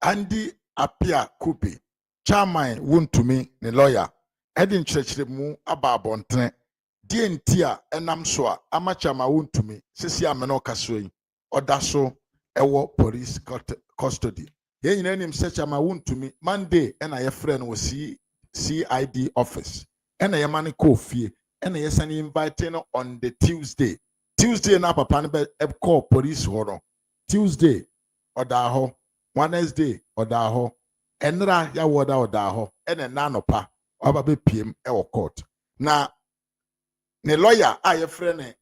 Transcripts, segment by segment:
Andy Apia Kubi, chairman Wontumi, the lawyer, heading church mu ababontre, DNT enam soa, amachama Wontumi, sisi ameno kasoi, odaso, ewo police custody. Yen name search ama Wontumi, Monday, and a friend was CID office, and a man ko fie, and a son inviting on the Tuesday. Tuesday na papa ne call police horror. Tuesday, odaho. Wednesday odaho enra ya woda odaho ene na nopa obabe piem e wo court na ne lawyer a ye frene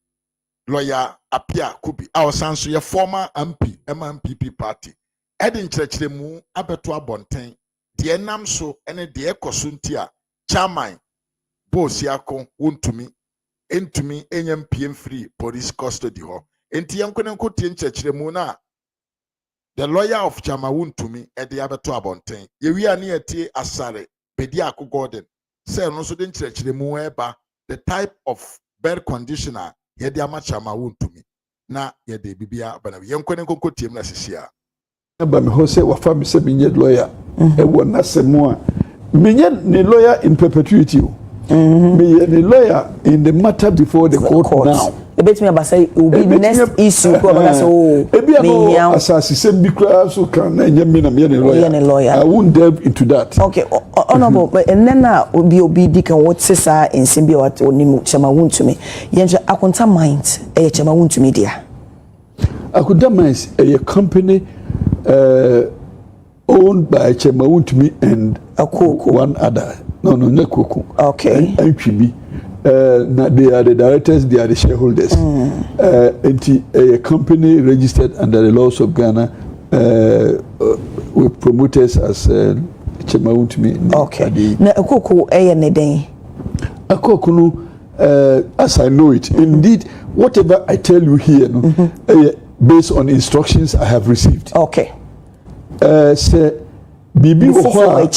lawyer Apia Kubi a osanso ye former MP MPP party edin chirechire mu abeto abonten de nam so ene de ekoso ntia chairman boss yako Wontumi entumi enyam piem free police custody ho enti yankone nkotie nchirechire mu na the lawyer of Chama Wontumi at the Abato Abonten. We are near T. Asare, Pediaco Gordon. Say, no, so didn't church the Mueba, the type of bed conditioner, Yediama Chama Wontumi. Na, Yedi Bibia, but a young Koneko team last year. But Jose wa family said, Minyan lawyer, and one that's more. Minyan, the lawyer in perpetuity. Minyan, the lawyer in the matter before the court now. A bit me about say will be the next issue. So, Assassin said, because so can a lawyer. I won't delve into that. Okay, honorable, and then now will be obedient and what says in Symbiote or Nimu Chama Wontumi. Yenja Akonta Mind, a Chama Wontumi dear. Akonta Mind, a company owned by Chama Wontumi and one other. No, not Kuku. Okay. IPB. They are the directors, they are the shareholders. A company registered under the laws of Ghana with promoters as Chama Wontumi. Okay. Na Akoko Neden. Akoko, as I know it, indeed, whatever I tell you here, based on instructions I have received. Okay. Say, Bibi Oha,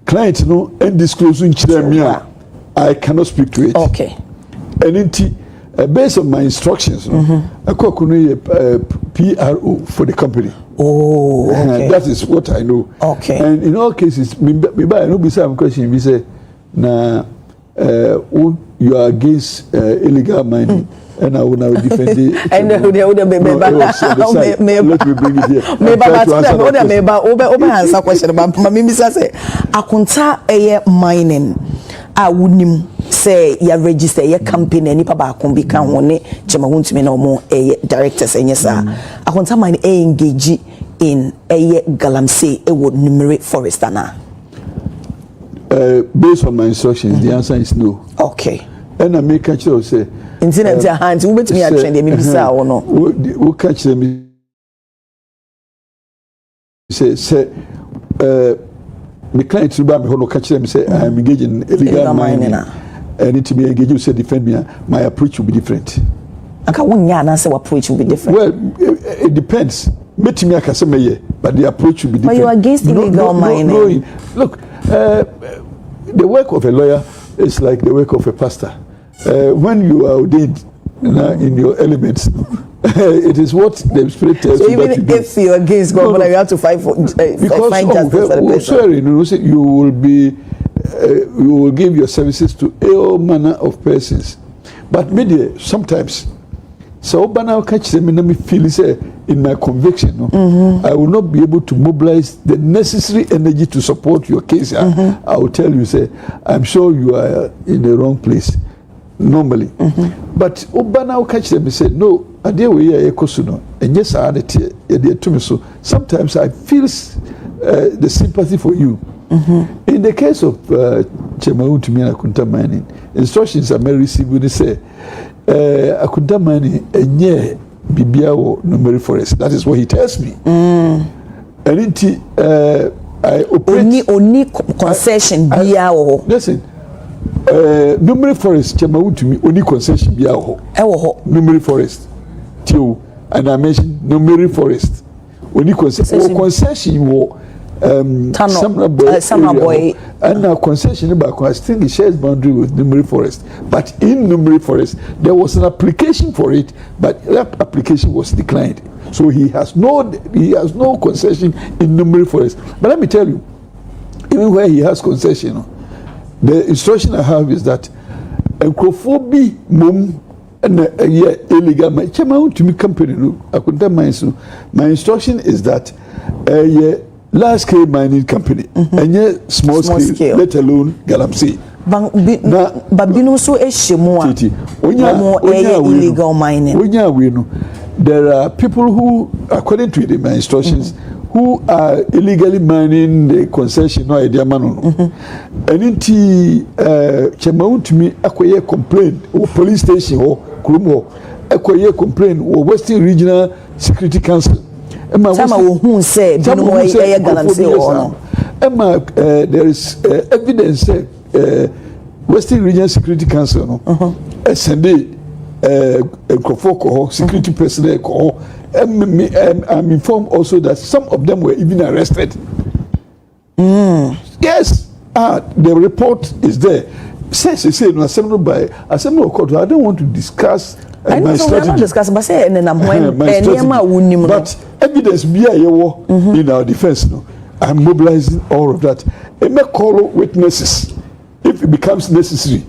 client no and disclosing Chiremia. I cannot speak to it. Okay. And based on my instructions, I call PRO for the company. Oh, okay. That is what I know. Okay. And in all cases, maybe I know some question. We say, "Na, you are against illegal mining." And I will now defend it. And let me bring it here. Answer question about Mimi say Akonta mining. I wouldn't say you register your company any papa can become one Chama Wontumi no more directors and yes Akonta mine engage in a galamsey a wood numerate forest ana. Based on my instructions, the answer is no. Okay. And I make a choice say instead of hands, who bet me at trend maybe say or no. Who catch them say my client to buy me who catch them say I am engaged in illegal mining. And it to be engaged, you say defend me. My approach will be different. Okay, one year and say approach will be different. Well, it depends. But the approach will be different. But you are against illegal mining. Look, the work of a lawyer is like the work of a pastor. When you are ordained in your elements, it is what the Spirit tells you. So even if you are against God, you have to fight for justice for the person. Sorry, you will give your services to all manner of persons. But maybe sometimes, so now catch them and me feel in my conviction, I will not be able to mobilize the necessary energy to support your case. I will tell you, say, I'm sure you are in the wrong place. Normally, but Obana catch them and say, no, I deal with Ekosuno, and yes, I had it to me. So sometimes I feel the sympathy for you. In the case of Chama Wontumi and Akonta mining, instructions I may receive when they say Akonta mining and yeah, Bibiao numeric forest. That is what he tells me. And I operate only concession biao. Listen. Numeric forest, Chama Wontumi, only concession biao. Numeric forest. Tio, and I mentioned numeric forest. Only concession Summer Boy. And now concession back, I think it shares boundary with Numeri Forest. But in Numeri Forest, there was an application for it, but that application was declined. So he has no concession in Numeri Forest. But let me tell you, even where he has concession, the instruction I have is that Nkrofobi mom and illegal my chama to me company Akonta mines. My instruction is that large scale mining company and small scale, let alone galamsey. Babino so illegal mining. There are people who, according to my instructions, who are illegally mining the concession or idea man. And inti chama to me acquire complaint or police station or Kurumo acquire complaint or Western Regional Security Council. Sama who say there is evidence Western Regional Security Council no Sunday security personnel I'm informed also that some of them were even arrested. Yes, the report is there. Says no assembly by assembly court. I don't want to discuss my strategy. Not discuss, but say but evidence be in our defense. No, I'm mobilizing all of that. I may call witnesses if it becomes necessary,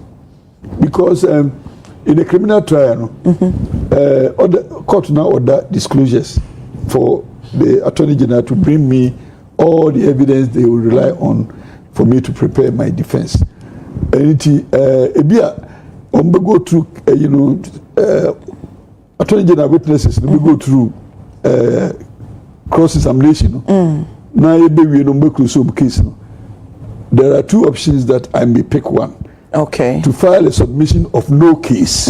because in a criminal trial, order, court now order disclosures for the Attorney General to bring me all the evidence they will rely on for me to prepare my defense. And go through, Attorney General witnesses, we go through cross-examination. Now, case. There are two options that I may pick one. Okay. To file a submission of no case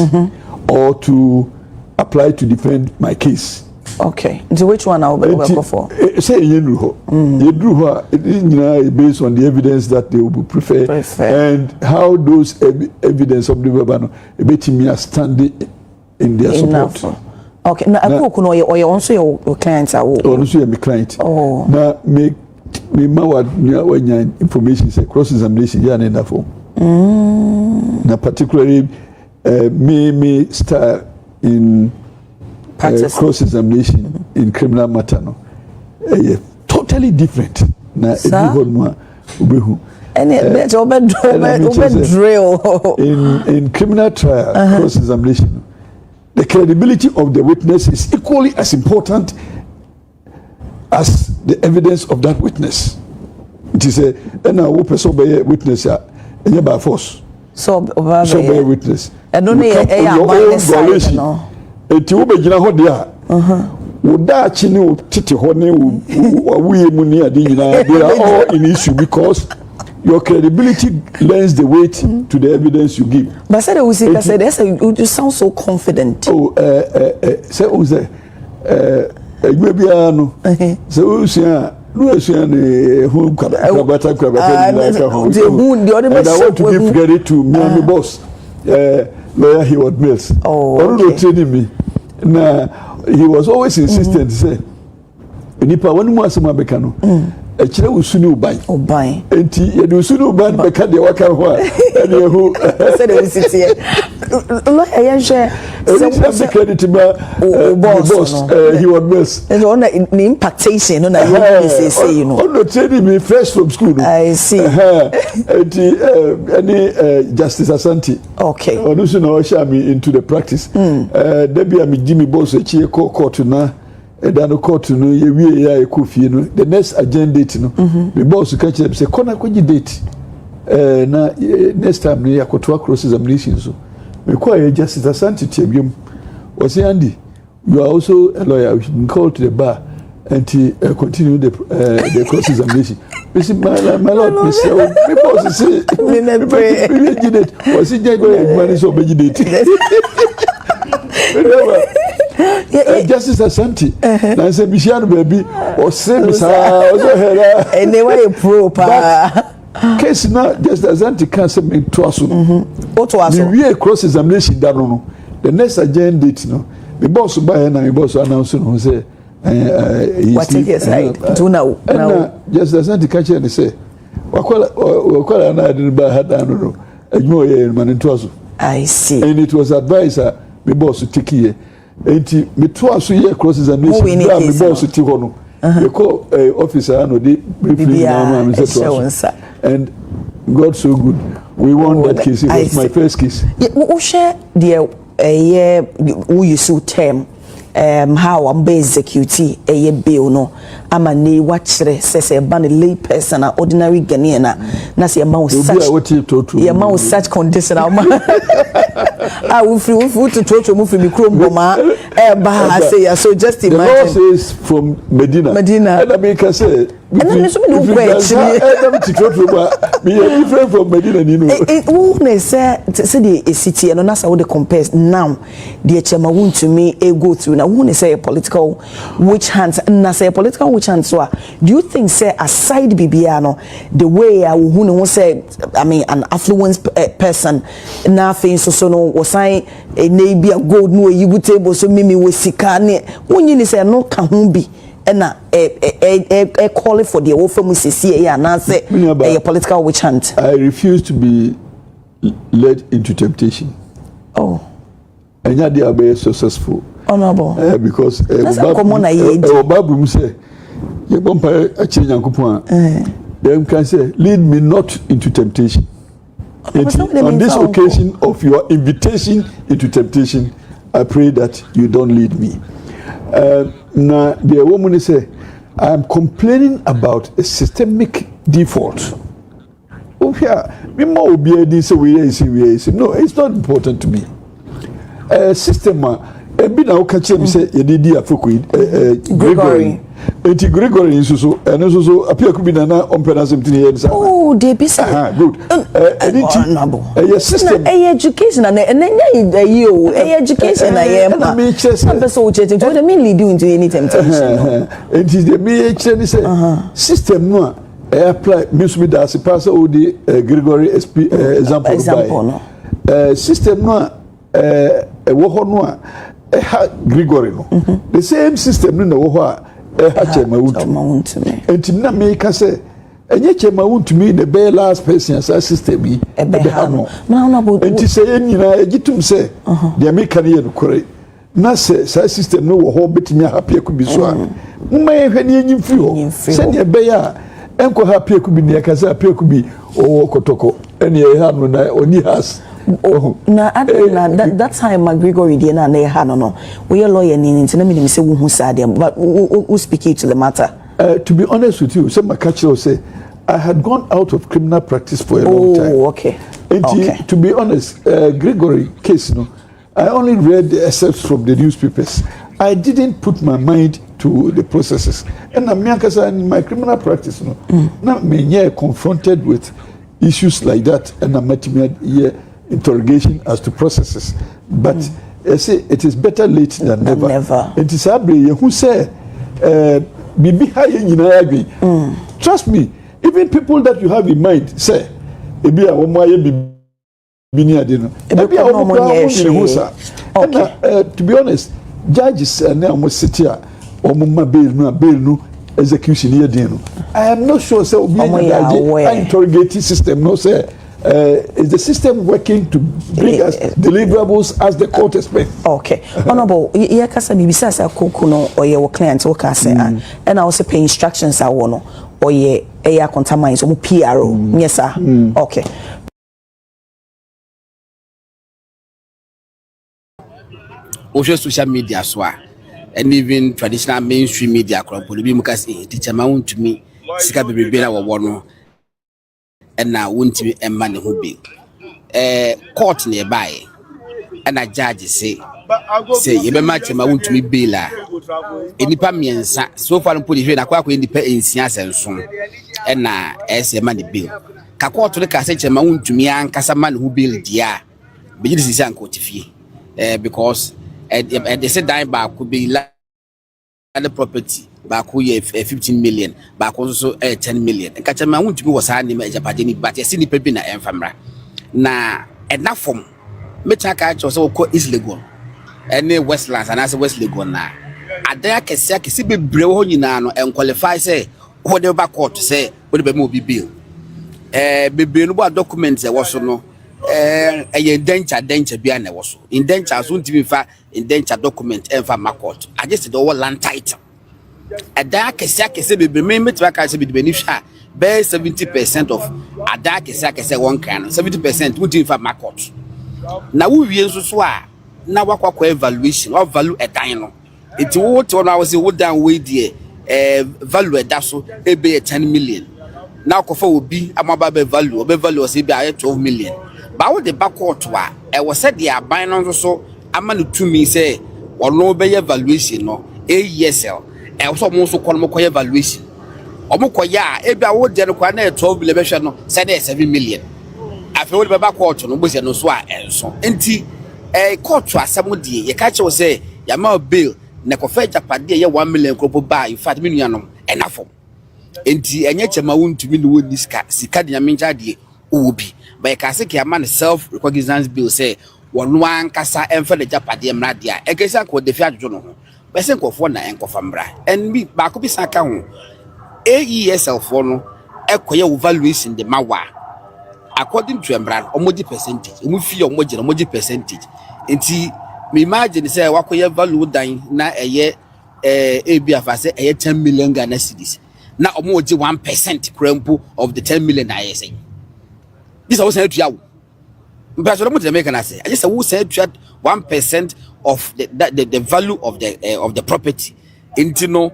or to apply to defend my case. Okay. So which one I'll go for? Say you drew based on the evidence that they will prefer and how those evidence of the Babano me standing in their support. Okay. Now or you also your clients are also your client. Oh. Now me information say cross examination yeah enough. Now, particularly, me start in cross-examination in criminal matter. No, totally different. Now, in criminal trial, cross-examination, the credibility of the witness is equally as important as the evidence of that witness. It is a witness. And by force. So by witness. And only a violation. It will be would that chino titi honey we munia they are all in issue because your credibility lends the weight to the evidence you give. But said you sound so confident. Oh, say maybe I know. So and I want to give credit to my boss, lawyer Heward Mills. Training me. Now he was always insistent to say, "Nipa when you want some Abekano, a chile will soon buy. Oh, buy. And you do soon buy because they work out. And who said it was here? I share. The credit to my boss, Heward Mills. And on the impactation, on a say, you know. Oh, training me fresh from school. I see. Any Justice Asante. Okay. Or no sooner shall me into the practice. Debbie, I'm Jimmy Boss, a cheer court now. And court no ye kofi no the next agenda date no the boss catch them say kona kwaji date na next time no yakoto cross examination so me call you Justice Asante Tiabium was say Andy you are also a lawyer, we should call to the bar and continue the cross examination. My lord, Mr. Boss say was it money so Justice Asante, I said, Michiano baby, or same as and they were a proper case now. Justice Asante can't say me twice. What was the cross examination done? The next agenda date, no, the boss by and the boss announced, who say, What take aside? Do now. Just as anti catcher and say, Wakwala and I didn't buy her down. I see. And it was advised me boss to take here. And me twice a year crosses a nation. Me boss to Tihono. You call officer and briefly and God so good. We won that case. It was my first case. We share the we use term how I'm be execute a bill no. I'm a new watcher says a bunny lay person an ordinary Ghanaian na say amount such condition I will feel food to torture move from the chrome bomber say so just imagine. The law says from Medina and I make say and then so many different from Medina, you know. It say the city and that's how they compare now. The Chema Wontumi go through now. Who say a political witch hunt and say a political witch hunt. So, do you think say aside Bibiano the way who say an affluent person nothing so no was I a maybe a gold no you would table so mimi was sikane when you say no can be. And a call for the offer Mississippi and answer a political witch hunt. I refuse to be led into temptation. Oh, and yet they are very successful. Honorable. Because Babu say, you bumpire a change and coupon. Them can say, lead me not into temptation. On this occasion of your invitation into temptation, I pray that you don't lead me. Now, the woman say, I am complaining about a systemic default. No, it's not important to me. System, Gregory. Gregory is also, and also appear to be an unpronounced. Oh, they be good. System, education, and then you, education, I am. I'm so changing. What I mean, doing to any temptation. It is the me system. No, I apply. Miss me that pass all the Gregory example. System no, Gregory no. The same system no. Chema Wontumi. And Tina make us say, and yet Chema Wontumi the bare last person as system. No, and to say, you know, I get to say, the American correct. Na say system no ho betimi happy could be so. May when you send your bear, Uncle happy could be near Casa could be or Kotoko, and you have no only has. Na that time Gregory dey na na no we are lawyer ni nti na me say who said them but who speak to the matter. To be honest with you, some catcher say I had gone out of criminal practice for a long time. Oh, okay. And to be honest, Gregory case no, I only read the excerpts from the newspapers. I didn't put my mind to the processes. And I'm in my criminal practice no, now me confronted with issues like that and I'm here interrogation as to processes, but I say it is better late than never. It is who say trust me, even people that you have in mind say to be honest, judges now sit here bail execution here. I am not sure so interrogating system no say. Is the system working to bring us deliverables as the court expects? Okay. Honorable, you can say, besides a cocono or your client, or can say, and I also pay instructions I want, or ye Akonta mines or PRO. Yes, sir. Okay. Social social media, and even traditional mainstream media, because teacher mount to me, Sika baby, our one. And now Wontumi emma ne ho bi court nearby and a judge say you be match ma Wontumi bail a enipa miensa so far put the na kwa enipa ensia senso and na ese ma ne bail ka court le ka say ma Wontumi ankasa ma ne ho bail dia be ji sisi anko tifie because they said die back could be the property back here 15 million back also 10 million and catch my Wontumi was handing me Japanese but you see the people na enfamra na enough form me check out so is legal any Westlands and as West Legal na adan akese bebre ho nyina no en qualify say wo de ba court say wo de be mo bill bebre no ba documents e wo so no eye denture bia na wo so indenture so ntimi fa indenture document en fa court I just the land title adan akese bebre me metwa ka say be ni hwa be 70% of adan akese one can 70% wo ntimi fa court na wo wie nso so a na wakwa evaluation of value edan no iti wo to na wo say wo dan we die value eda so e be 10 million na kofa obi amaba be value say be 12 million ba wo de backcourt wa e wo say de aban no so ama no tumi say ono be evaluation no AESL e so mo so kono ko evaluation omo koya e bia wo de no kwa na 12 million be hwe no say de 7 million afi wo de backcourt no bo se no so a enso enti court asem die ye ka che wo say ya ma bill na kofa japade ye 1 million kropo ba in fact me nuanom enough enti enye chema wontumi ne woni sika de nyamenja de obi ba ye ka se ke ama ne self recognizance bill say wono ankasa emfa de japade mra de a ekesa ko de fi adwo no ho ba se nkofo na enkofa mra en bi ba ko bi saka ho AESL for no ekoye evaluation de mawa according to Embran omoji percentage omo fi omoji percentage enti me imagine say wakoye value dan na eye ebi afase eye 10 million Ghana cedis na omoji 1% krampo of the 10 million na say this was say tuawo but so the make na say I just say who said 1% of the value of the property into no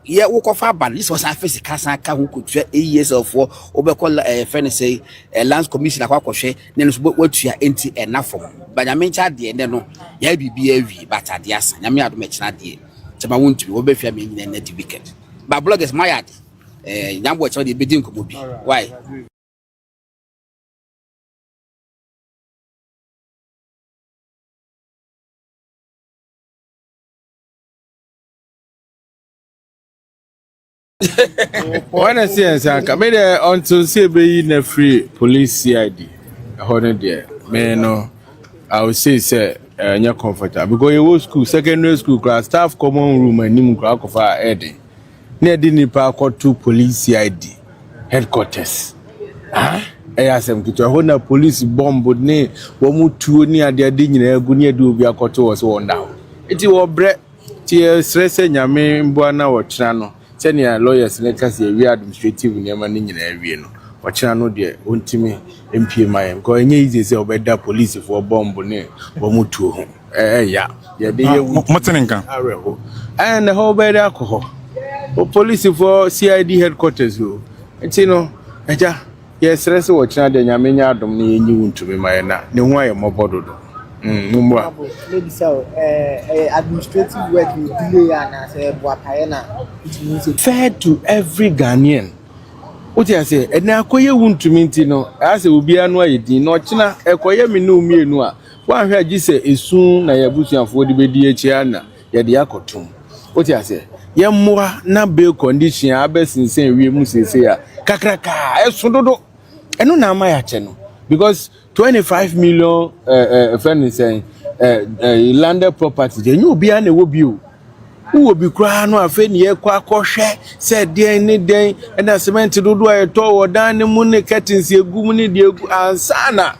yeah, we call for ban. This was a face casa who could 8 years of war. Obecall friend say lands commission aqua share. Then what you are empty enough for. But I mean, child, the end no, yeah, be but at the ass. Yammy had met not dear. Chama won't be obey in the wicked. But bloggers, my ad. Young watch all the bidding could be. Why? When I see Sanka, made until say be in a free police CID. Honor there, man. No, I would say, you're comfortable because you was school, secondary school class, staff common room, and Nimu Krakofa Eddie. Near Dini Park 2 police CID headquarters. I asked them to hold a police bomb, but nay, one more 2 near their dinner, good near do be a quarter was worn down. It was bread, tears, stressing your main Buana or Channel. Senior lawyers let us say we administrative in Yamani in area no. What channel there Wontumi MPMI because any easy say obeda police for bomb ne bomutu yeah they Motenenka and the whole bed alcohol police for CID headquarters you know eja yes rest what channel the nyamenya adom ne nyi Wontumi mai na ne ho aye mobododo maybe so administrative work you delay and say boapayena it means fair to every Ghanaian. What I say, and now Koye Wontumi ntino as obi anu ayedi no china ekoye me no mienu a wan hwe agi say esun na yabusuafo de bedi echi na ye de akotum. What I say, ye mmoa na bail condition abesinsen wie mu sese a kakraka esododo eno na ama ya che no because 25 million friend saying landed property they you be an wo bi o who will be crying no afa ne ye kwa kohwe said den ni den and na cement dodo ayeto wo dan ne mu ne curtains egum ne de egu ansana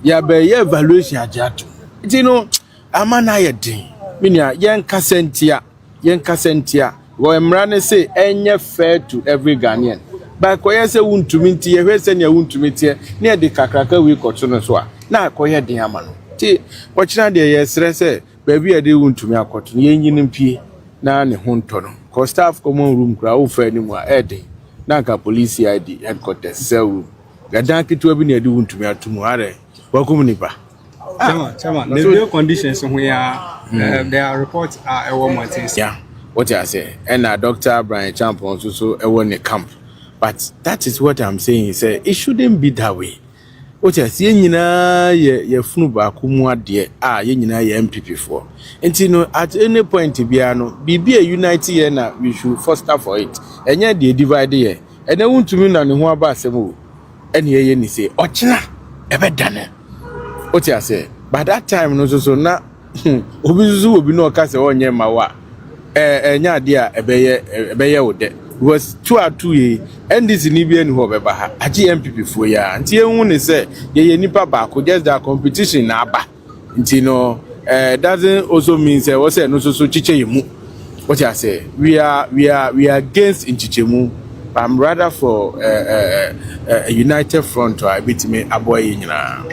ya be ye evaluation ajato you know amana ye den minia yen kasentia wo emra ne say enye fair to every Ghanaian ba koye se Wontumi nti ye hwe se ne Wontumi tie ne de kakraka wi koto no so a na koye den ama no ti wochina de ye sere se ba bi de Wontumi akoto ye nyin mpie na ne ho nto no ko staff common room kra wo fa ni mu a eden na ka police ID headquarters sewu gadan kitu bi ne de Wontumi atumu are wakum nipa Chama the real conditions where their reports are a woman yeah what I say and Dr. Brian Champon so e won the camp. But that is what I'm saying. Say it shouldn't be that way. What you see, ye funu ba kumu ade ye nyina ye MPP for. And you know, at any point biano, be a unity here na we should foster for it. And yet they divide here. And they want to mean na ho aba asemu. And ye ni say, "Ochina, ebe dane." What you say? By that time no so na obi zuzu obi no ka say onye mawa. enya dia ebeye wo de was 2-2 ye NDC ni bi eni ho beba ha agi MPP fo ya nti ehun ne say ye nipa ba ko just that competition na aba nti no doesn't also mean say what say no so chiche yemu what I say we are against inchichemu. I'm rather for a united front to abit me aboy nyina.